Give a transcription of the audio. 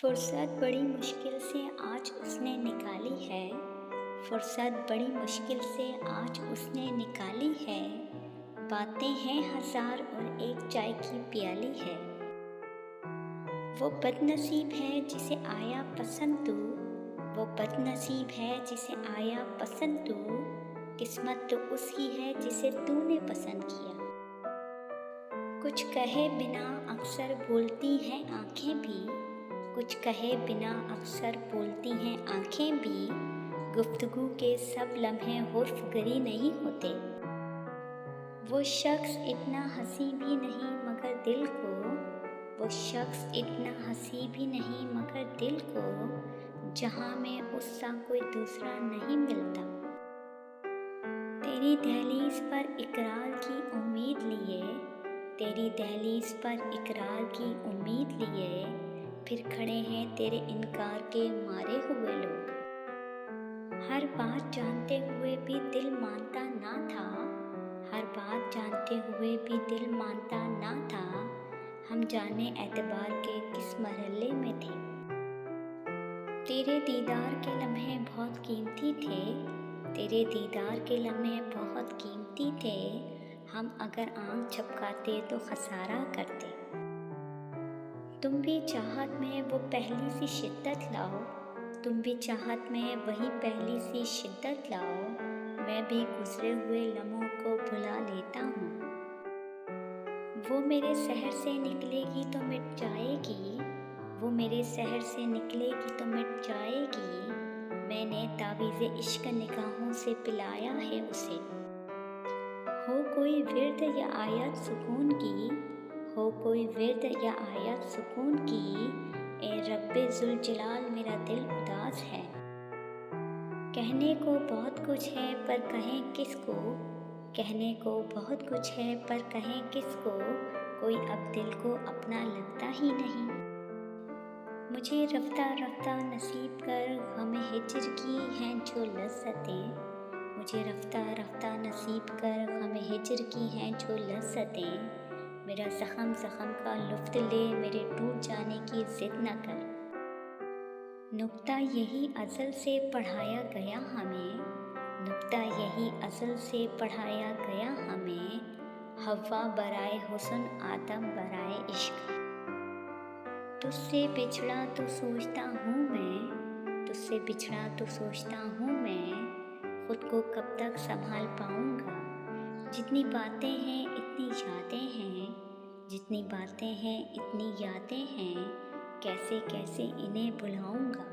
फुर्सत बड़ी मुश्किल से आज उसने निकाली है। फुर्सत बड़ी मुश्किल से आज उसने निकाली है। बातें हैं हजार और एक चाय की प्याली है। वो बदनसीब है जिसे आया पसंद तू। वो बदनसीब है जिसे आया पसंद तू। किस्मत तो उसकी है जिसे तूने पसंद किया। कुछ कहे बिना अक्सर बोलती हैं आंखें भी। कुछ कहे बिना अक्सर बोलती हैं आंखें भी। गुफ्तगू के सब लम्हे हुर्फगरी नहीं होते। वो शख्स इतना हंसी भी नहीं मगर दिल को। वो शख्स इतना हंसी भी नहीं मगर दिल को। जहां में उससा कोई दूसरा नहीं मिलता। तेरी दहलीज पर इकरार की उम्मीद लिए। तेरी दहलीज पर इकरार की उम्मीद लिए। फिर खड़े हैं तेरे इनकार के मारे हुए लोग। हर बात जानते हुए भी दिल मानता ना था। हर बात जानते हुए भी दिल मानता ना था। हम जाने एतबार के किस मरहले में थे। तेरे दीदार के लम्हे बहुत कीमती थे। तेरे दीदार के लम्हे बहुत कीमती थे। हम अगर आँख झपकाते तो खसारा करते। तुम भी चाहत में वो पहली सी शिद्दत लाओ। तुम भी चाहत में वही पहली सी शिद्दत लाओ। मैं भी गुजरे हुए लम्हों को भुला लेता हूँ। वो मेरे शहर से निकलेगी तो मिट जाएगी। वो मेरे शहर से निकलेगी तो मिट जाएगी। मैंने तावीज़े इश्क निगाहों से पिलाया है उसे। हो कोई विर्द या आयत सुकून की। हो कोई विर्द या आयत सुकून की। ए रब्बे जुल जलाल मेरा दिल उदास है। कहने को बहुत कुछ है पर कहें किसको। कहने को बहुत कुछ है पर कहें किसको। कोई अब दिल को अपना लगता ही नहीं। मुझे रफ्ता रफ्ता नसीब कर हमें हिज्र की हैं जो लज़्ज़तें। मुझे रफ्ता रफ्ता नसीब कर हमें हिज्र की हैं जो लज़्ज़तें। मेरा ज़ख़म ज़ख़म का लुफ्त ले मेरे टूट जाने की ज़िद न कर। नुक्ता यही अज़ल से पढ़ाया गया हमें। नुक्ता यही अज़ल से पढ़ाया गया हमें। हव्वा बराए हुस्न आदम बराए इश्क। तुझसे बिछड़ा तो सोचता हूँ मैं। तुझसे बिछड़ा तो सोचता हूँ मैं। खुद को कब तक संभाल पाऊँगा। जितनी बातें हैं इतनी यादें हैं। जितनी बातें हैं इतनी यादें हैं। कैसे कैसे इन्हें भुलाऊँगा।